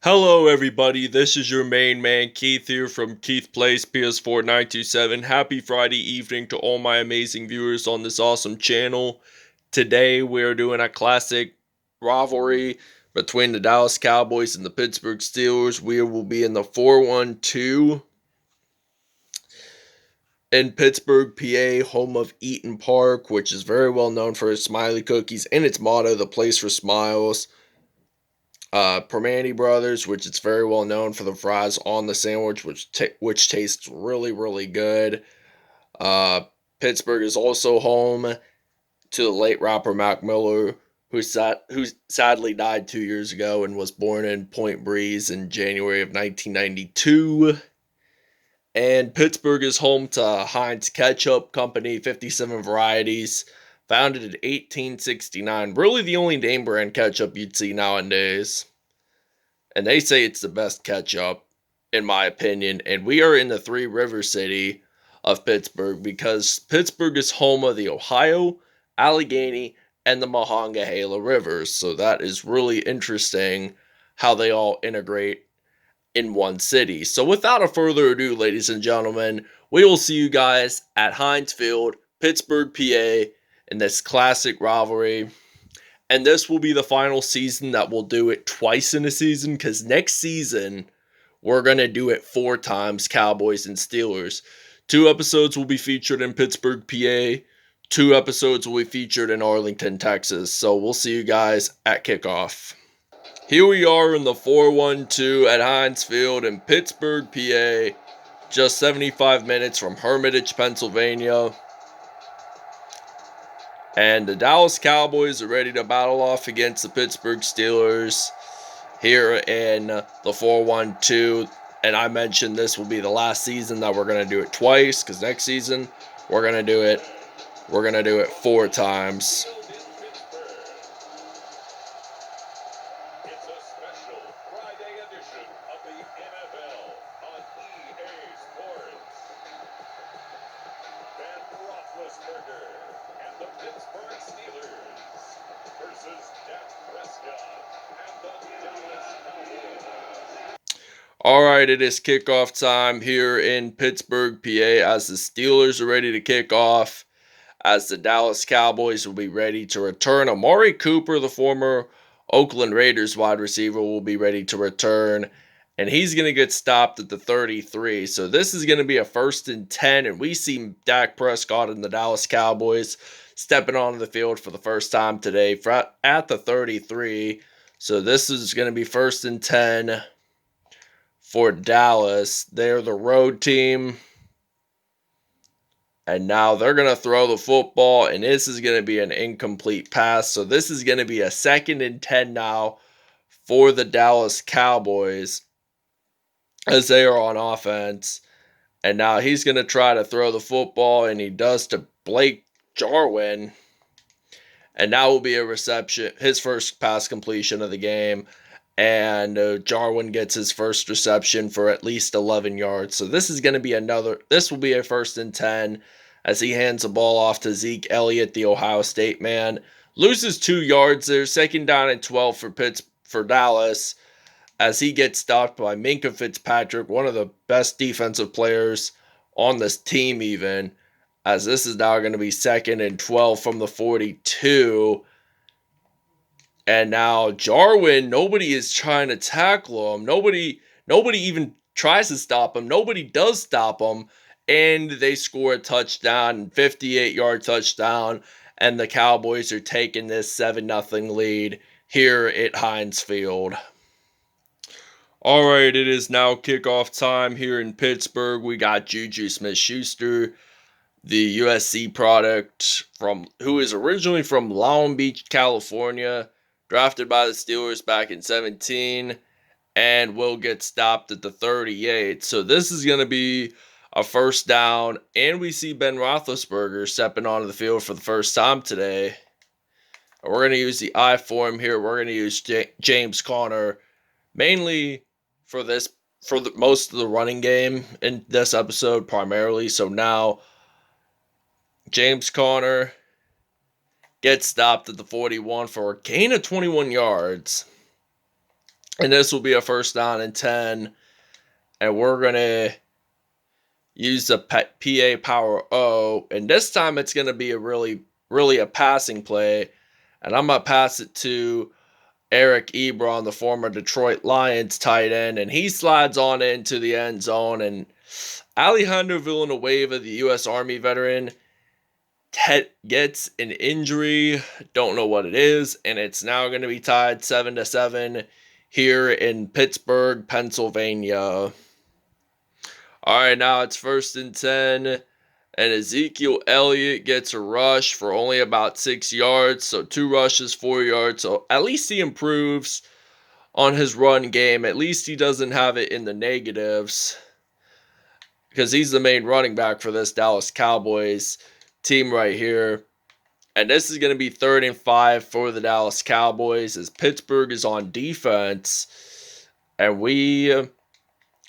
Hello everybody, this is your main man Keith here from Keith Plays PS4 927. Happy Friday evening to all my amazing viewers on this awesome channel. Today we're doing a classic rivalry between the Dallas Cowboys and the Pittsburgh Steelers. We will be in the 4-1-2 in Pittsburgh, PA, home of Eaton Park, which is very well known for its smiley cookies and its motto, the place for smiles. Permane Brothers, which it's very well known for the fries on the sandwich, which tastes really good. Uh, Pittsburgh is also home to the late rapper Mac Miller, who sadly died 2 years ago and was born in Point Breeze in January of 1992. And Pittsburgh is home to Heinz Ketchup Company, 57 varieties, founded in 1869. Really the only name brand ketchup you'd see nowadays. And they say it's the best ketchup, in my opinion. And we are in the Three River City of Pittsburgh because Pittsburgh is home of the Ohio, Allegheny, and the Monongahela Rivers. So that is really interesting how they all integrate in one city. So without a further ado, ladies and gentlemen, we will see you guys at Heinz Field, Pittsburgh, PA, in this classic rivalry. And this will be the final season that we'll do it twice in a season, because next season we're going to do it 4 times, Cowboys and Steelers. 2 episodes will be featured in Pittsburgh, PA. 2 episodes will be featured in Arlington, Texas. So we'll see you guys at kickoff. Here we are in the 4-1-2 at Heinz Field in Pittsburgh, PA. Just 75 minutes from Hermitage, Pennsylvania. And the Dallas Cowboys are ready to battle off against the Pittsburgh Steelers here in the 4-1-2. And I mentioned this will be the last season that we're going to do it twice, because next season we're going to do it 4 times. And the Pittsburgh Steelers versus Dak Prescott and the Dallas Cowboys. Alright, it is kickoff time here in Pittsburgh, PA, as the Steelers are ready to kick off, as the Dallas Cowboys will be ready to return. Amari Cooper, the former Oakland Raiders wide receiver, will be ready to return, and he's going to get stopped at the 33. So this is going to be a 1st and 10, and we see Dak Prescott and the Dallas Cowboys stepping onto the field for the first time today at the 33. So this is going to be 1st and 10 for Dallas. They're the road team. And now they're going to throw the football, and this is going to be an incomplete pass. So this is going to be a 2nd and 10 now for the Dallas Cowboys, as they are on offense. And now he's going to try to throw the football, and he does to Blake Jarwin. And that will be a reception, his first pass completion of the game. And Jarwin gets his first reception for at least 11 yards. So this is going to be this will be a 1st and 10, as he hands the ball off to Zeke Elliott, the Ohio State man. Loses 2 yards there, 2nd down and 12 for Dallas, as he gets stopped by Minkah Fitzpatrick, one of the best defensive players on this team even, as this is now going to be 2nd and 12 from the 42. And now Jarwin, nobody is trying to tackle him. Nobody even tries to stop him. Nobody does stop him. And they score a touchdown, 58-yard touchdown. And the Cowboys are taking this 7-0 lead here at Heinz Field. Alright, it is now kickoff time here in Pittsburgh. We got Juju Smith-Schuster, the USC product, who is originally from Long Beach, California, drafted by the Steelers back in 2017, and will get stopped at the 38. So this is going to be a 1st down, and we see Ben Roethlisberger stepping onto the field for the first time today. And we're going to use the I form here. We're going to use James Conner mainly for most of the running game in this episode primarily. So now James Conner gets stopped at the 41 for a gain of 21 yards. And this will be a first down and 10. And we're going to use the PA Power O. And this time it's going to be a really a passing play. And I'm going to pass it to Eric Ebron, the former Detroit Lions tight end. And he slides on into the end zone. And Alejandro Villanueva, the U.S. Army veteran, gets an injury. Don't know what it is. And it's now going to be tied 7-7 here in Pittsburgh, Pennsylvania. All right, now it's 1st and 10, and Ezekiel Elliott gets a rush for only about 6 yards, so 2 rushes, 4 yards. So at least he improves on his run game. At least he doesn't have it in the negatives, because he's the main running back for this Dallas Cowboys team right here. And this is going to be 3rd and 5 for the Dallas Cowboys, as Pittsburgh is on defense. And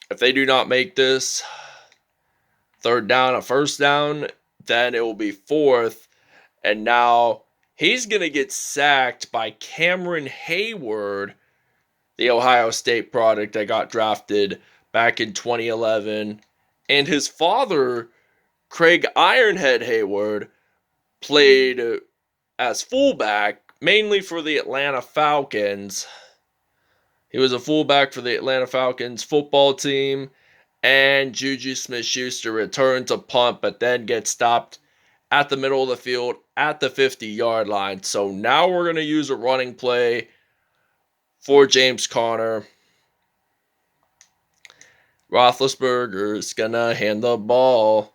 if they do not make this 3rd down a 1st down, then it will be 4th. And now he's going to get sacked by Cameron Hayward, the Ohio State product that got drafted back in 2011. And his father, Craig Ironhead Hayward, played as fullback, mainly for the Atlanta Falcons. He was a fullback for the Atlanta Falcons football team. And Juju Smith-Schuster returns a punt, but then gets stopped at the middle of the field at the 50-yard line. So now we're going to use a running play for James Conner. Roethlisberger's going to hand the ball.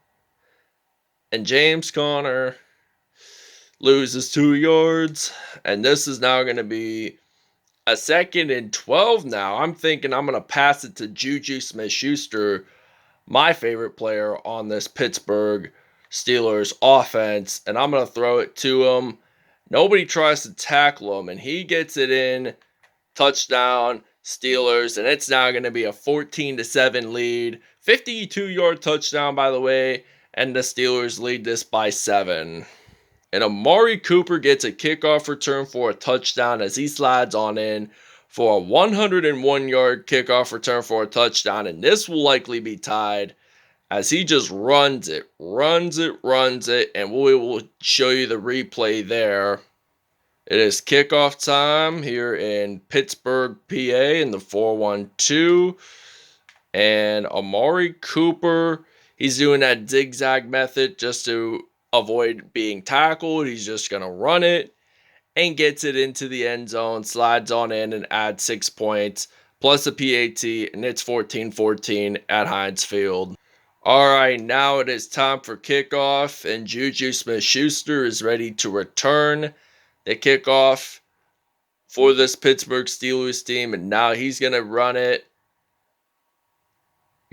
And James Conner loses 2 yards. And this is now going to be a 2nd and 12 now. I'm thinking I'm going to pass it to Juju Smith-Schuster, my favorite player on this Pittsburgh Steelers offense, and I'm going to throw it to him. Nobody tries to tackle him, and he gets it in. Touchdown, Steelers, and it's now going to be a 14-7 lead. 52-yard touchdown, by the way, and the Steelers lead this by 7. And Amari Cooper gets a kickoff return for a touchdown as he slides on in for a 101-yard kickoff return for a touchdown. And this will likely be tied as he just runs it. And we will show you the replay there. It is kickoff time here in Pittsburgh, PA in the 4-1-2. And Amari Cooper, he's doing that zigzag method just to avoid being tackled. He's just going to run it and gets it into the end zone, slides on in and adds 6 points, plus a PAT, and it's 14-14 at Heinz Field. All right, now it is time for kickoff, and Juju Smith-Schuster is ready to return the kickoff for this Pittsburgh Steelers team, and now he's going to run it.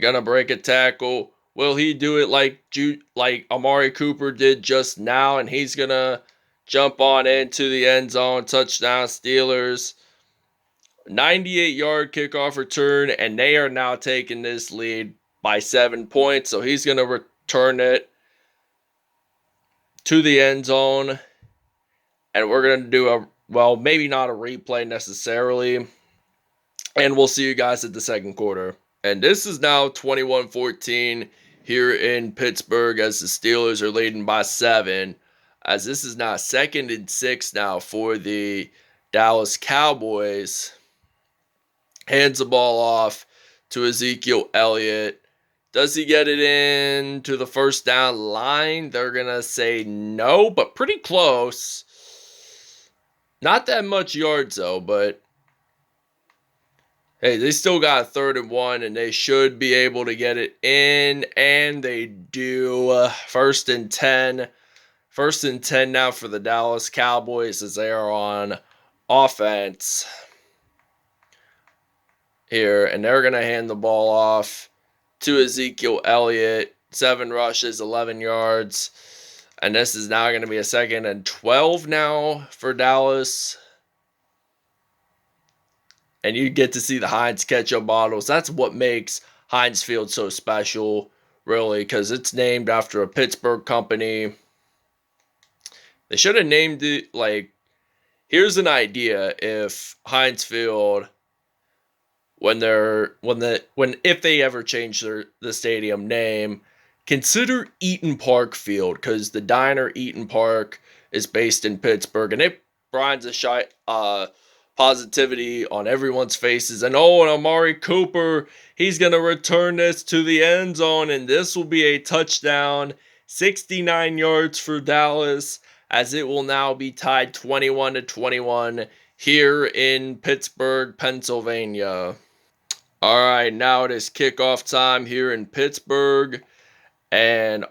Going to break a tackle. Will he do it like Amari Cooper did just now? And he's going to jump on into the end zone. Touchdown Steelers. 98-yard kickoff return. And they are now taking this lead by 7 points. So he's going to return it to the end zone. And we're going to do maybe not a replay necessarily. And we'll see you guys at the 2nd quarter. And this is now 21-14 here in Pittsburgh as the Steelers are leading by 7. As this is now 2nd and 6 now for the Dallas Cowboys. Hands the ball off to Ezekiel Elliott. Does he get it in to the 1st down line? They're going to say no, but pretty close. Not that much yards though, but hey, they still got 3rd and 1, and they should be able to get it in, and they do. 1st and 10. 1st and 10 now for the Dallas Cowboys as they are on offense here, and they're going to hand the ball off to Ezekiel Elliott. 7 rushes, 11 yards, and this is now going to be a 2nd and 12 now for Dallas. And you get to see the Heinz ketchup bottles. That's what makes Heinz Field so special, really, because it's named after a Pittsburgh company. They should have named it, here's an idea. If Heinz Field if they ever change the stadium name, consider Eaton Park Field, because the diner Eaton Park is based in Pittsburgh, and it brings positivity on everyone's faces. And Amari Cooper, he's gonna return this to the end zone, and this will be a touchdown, 69 yards for Dallas, as it will now be tied 21-21 here in Pittsburgh, Pennsylvania. All right, now it is kickoff time here in Pittsburgh, and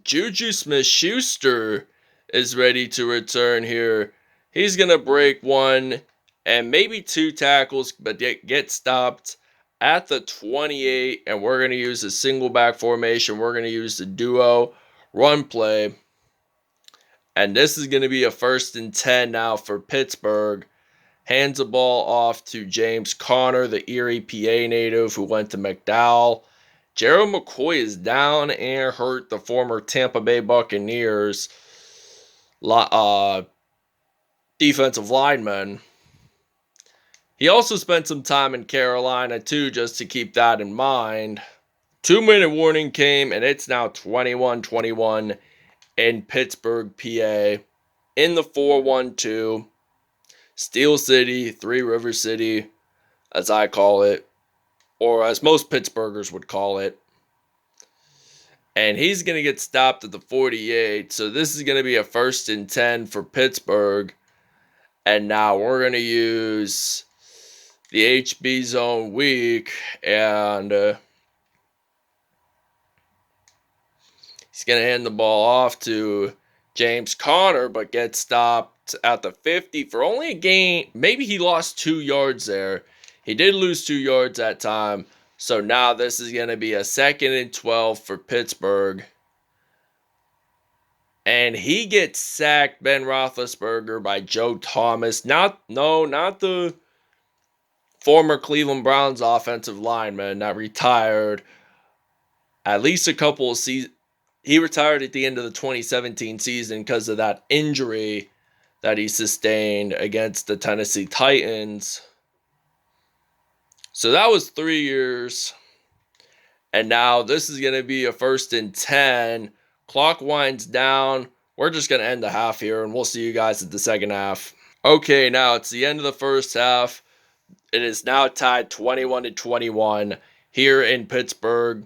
Juju Smith-Schuster is ready to return here. He's gonna break one and maybe two tackles, but get stopped at the 28, and we're gonna use a single back formation. We're gonna use the duo run play, and this is gonna be a 1st and 10 now for Pittsburgh. Hands the ball off to James Conner, the Erie, PA native who went to McDowell. Gerald McCoy is down and hurt, the former Tampa Bay Buccaneers defensive lineman. He also spent some time in Carolina too, just to keep that in mind. 2-minute warning came, and it's now 21-21 in Pittsburgh, PA, in the 4-1-2. Steel City, Three River City, as I call it, or as most Pittsburghers would call it. And he's going to get stopped at the 48, so this is going to be a 1st and 10 for Pittsburgh. And now we're going to use the HB zone weak, and he's going to hand the ball off to James Conner, but gets stopped at the 50 for only a gain. Maybe he lost 2 yards there. He did lose 2 yards that time. So now this is going to be a 2nd and 12 for Pittsburgh. And he gets sacked, Ben Roethlisberger, by Joe Thomas. Not the former Cleveland Browns offensive lineman that retired at least a couple of seasons. He retired at the end of the 2017 season because of that injury that he sustained against the Tennessee Titans. So that was 3 years. And now this is going to be a 1st and 10. Clock winds down. We're just going to end the half here, and we'll see you guys at the second half. Okay, now it's the end of the first half. It is now tied 21-21 here in Pittsburgh.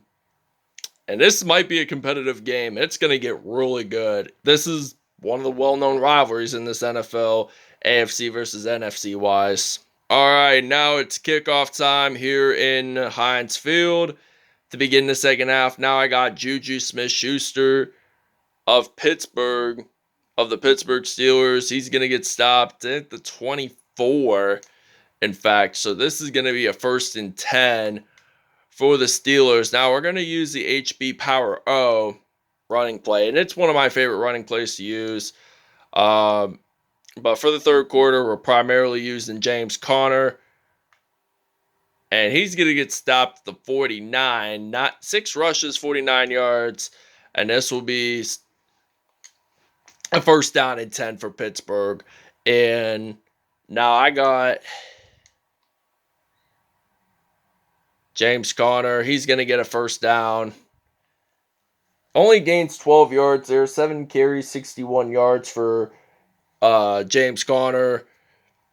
And this might be a competitive game. It's going to get really good. This is one of the well-known rivalries in this NFL, AFC versus NFC wise. All right, now it's kickoff time here in Heinz Field to begin the second half. Now I got Juju Smith-Schuster of Pittsburgh, of the Pittsburgh Steelers. He's going to get stopped at the 24, in fact. So this is going to be a 1st and 10 for the Steelers. Now we're going to use the HB Power O running play, and it's one of my favorite running plays to use. But for the third quarter, we're primarily using James Conner, and he's going to get stopped at the 49. Not 6 rushes, 49 yards, and this will be a 1st down and 10 for Pittsburgh. And now I got James Conner. He's going to get a 1st down. Only gains 12 yards there. 7 carries, 61 yards for James Conner.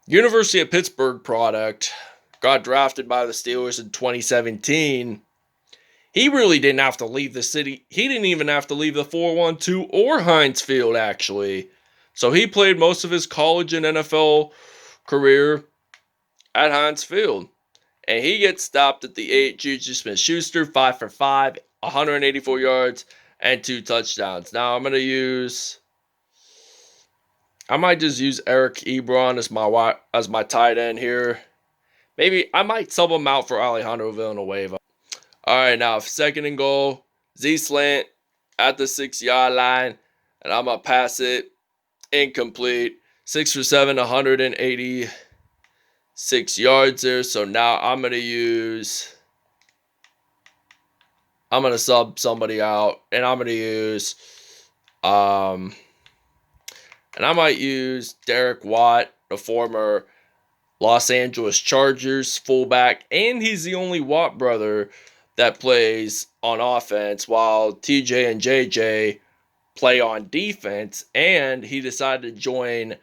University of Pittsburgh product. Got drafted by the Steelers in 2017. He really didn't have to leave the city. He didn't even have to leave the 4-1-2 or Heinz Field, actually. So he played most of his college and NFL career at Heinz Field. And he gets stopped at the 8. Juju Smith-Schuster, 5 for 5, 184 yards, and 2 touchdowns. Now I might just use Eric Ebron as my tight end here. Maybe I might sub him out for Alejandro Villanueva. All right, now 2nd and goal. Z-slant at the 6-yard line, and I'm going to pass it incomplete. 6 for 7, 186 yards there. So now I'm going to sub somebody out, and I'm going to use and I might use Derek Watt, the former Los Angeles Chargers fullback, and he's the only Watt brother that plays on offense, while TJ and JJ play on defense, and he decided to join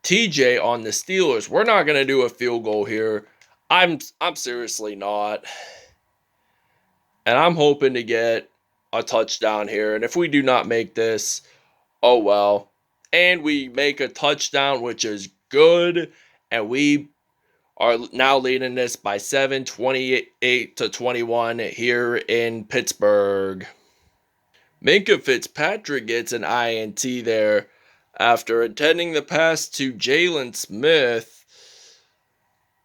TJ on the Steelers. We're not going to do a field goal here. I'm seriously not. And I'm hoping to get a touchdown here. And if we do not make this, oh well. And we make a touchdown, which is good. And we are now leading this by 7, 28-21 here in Pittsburgh. Minkah Fitzpatrick gets an INT there after intending the pass to Jalen Smith.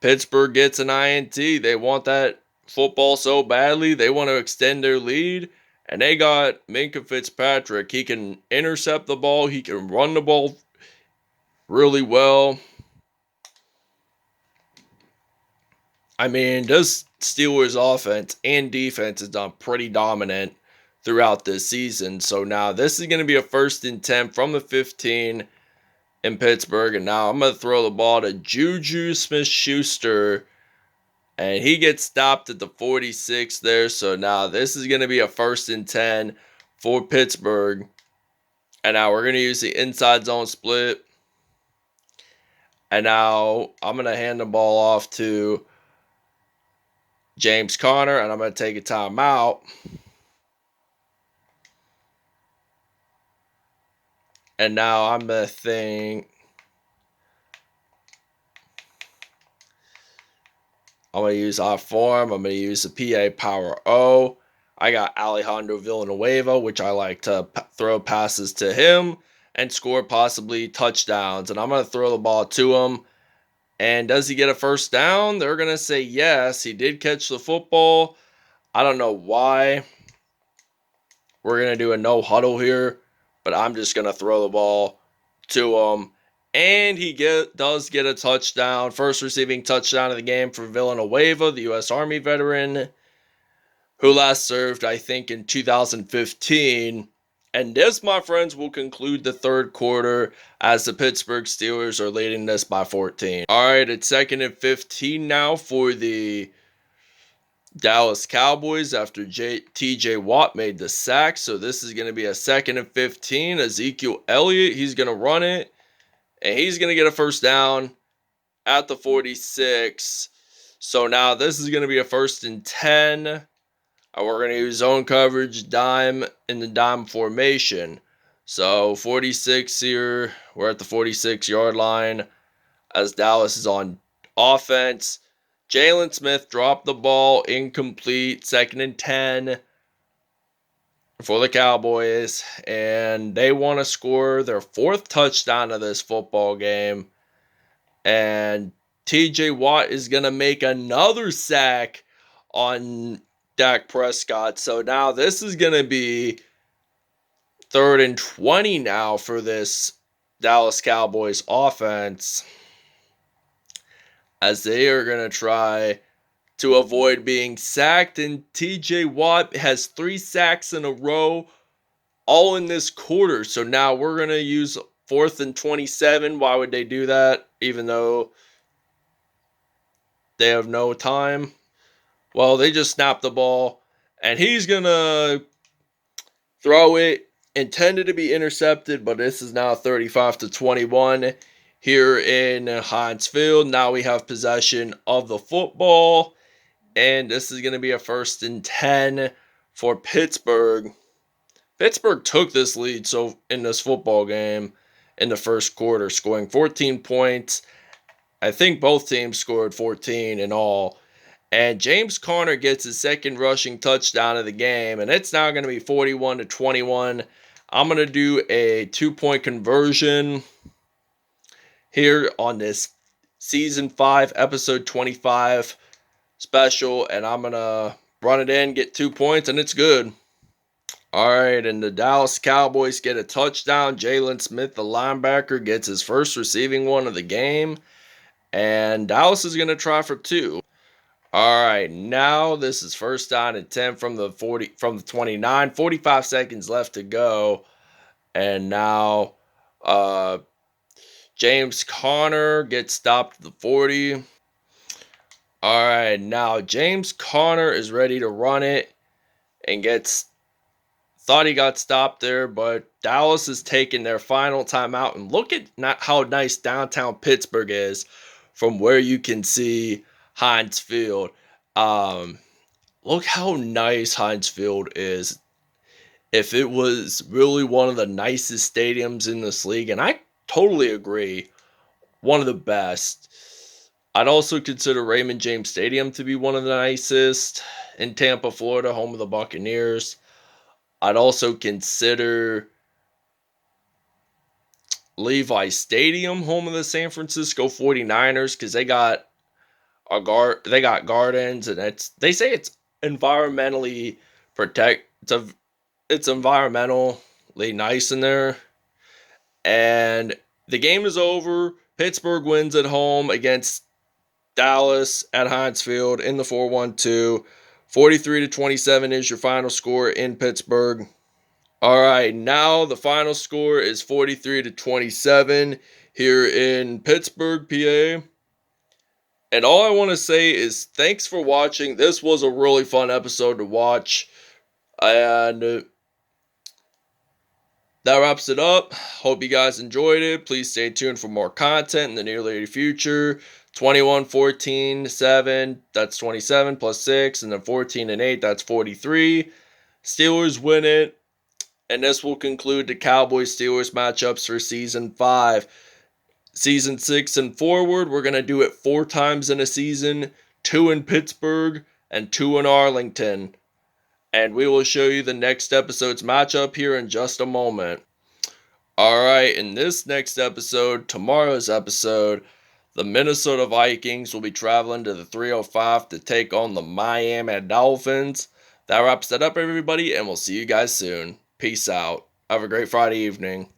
Pittsburgh gets an INT. They want that football so badly. They want to extend their lead. And they got Minkah Fitzpatrick. He can intercept the ball. He can run the ball really well. I mean, this Steelers offense and defense has done pretty dominant throughout this season. So now this is going to be a 1st and 10 from the 15 in Pittsburgh. And now I'm going to throw the ball to Juju Smith-Schuster. And he gets stopped at the 46 there. So now this is going to be a 1st and 10 for Pittsburgh. And now we're going to use the inside zone split. And now I'm going to hand the ball off to James Conner. And I'm going to take a timeout. And now I'm going to think. I'm going to use off form. I'm going to use the PA Power O. I got Alejandro Villanueva, which I like to throw passes to him and score possibly touchdowns. And I'm going to throw the ball to him. And does he get a 1st down? They're going to say yes. He did catch the football. I don't know why. We're going to do a no huddle here. But I'm just going to throw the ball to him. And he does get a touchdown. First receiving touchdown of the game for Villanueva, the U.S. Army veteran, who last served, I think, in 2015. And this, my friends, will conclude the 3rd quarter as the Pittsburgh Steelers are leading this by 14. All right, it's 2nd and 15 now for the Dallas Cowboys after TJ Watt made the sack. So this is going to be a 2nd and 15. Ezekiel Elliott, he's going to run it. And he's going to get a 1st down at the 46. So now this is going to be a 1st and 10. And we're going to use zone coverage, dime in the dime formation. So 46 here. We're at the 46-yard line as Dallas is on offense. Jalen Smith dropped the ball, incomplete, 2nd and 10 for the Cowboys. And they want to score their 4th touchdown of this football game. And TJ Watt is going to make another sack on Dak Prescott. So now this is going to be 3rd and 20 now for this Dallas Cowboys offense, as they are going to try to avoid being sacked. And TJ Watt has 3 sacks in a row, all in this quarter. So now we're going to use 4th and 27. Why would they do that, even though they have no time? Well, they just snapped the ball, and he's going to throw it. Intended to be intercepted, but this is now 35-21 here in Heinz Field. Now we have possession of the football, and this is going to be a 1st and 10 for Pittsburgh. Pittsburgh took this lead in this football game in the 1st quarter, scoring 14 points. I think both teams scored 14 in all. And James Conner gets his 2nd rushing touchdown of the game, and it's now going to be 41-21. I'm going to do a 2-point conversion here on this Season 5, Episode 25 special, and I'm going to run it in, get 2 points, and it's good. All right, and the Dallas Cowboys get a touchdown. Jalen Smith, the linebacker, gets his 1st receiving one of the game, and Dallas is going to try for 2. All right, now this is 1st down and 10 from the 29. 45 seconds left to go. And now James Conner gets stopped at the 40. All right, now James Conner is ready to run it and thought he got stopped there, but Dallas is taking their final timeout. And look at how nice downtown Pittsburgh is from where you can see Heinz Field. Look how nice Heinz Field is. If it was really one of the nicest stadiums in this league, and I totally agree, one of the best. I'd also consider Raymond James Stadium to be one of the nicest in Tampa, Florida, home of the Buccaneers. I'd also consider Levi Stadium, home of the San Francisco 49ers, because they got gardens, and they say it's environmentally it's environmentally nice in there. And the game is over. Pittsburgh wins at home against Dallas at Heinz Field in the 4-1-2. 43-27 is your final score in Pittsburgh. All right, now the final score is 43-27 here in Pittsburgh, PA. And all I want to say is thanks for watching. This was a really fun episode to watch. And that wraps it up. Hope you guys enjoyed it. Please stay tuned for more content in the near future. 21, 14, 7, that's 27 plus 6, and then 14 and 8, that's 43. Steelers win it. And this will conclude the Cowboys-Steelers matchups for Season 5. Season 6 and forward, we're going to do it 4 times in a season. 2 in Pittsburgh and 2 in Arlington. And we will show you the next episode's matchup here in just a moment. Alright, in this next episode, tomorrow's episode, the Minnesota Vikings will be traveling to the 305 to take on the Miami Dolphins. That wraps it up, everybody, and we'll see you guys soon. Peace out. Have a great Friday evening.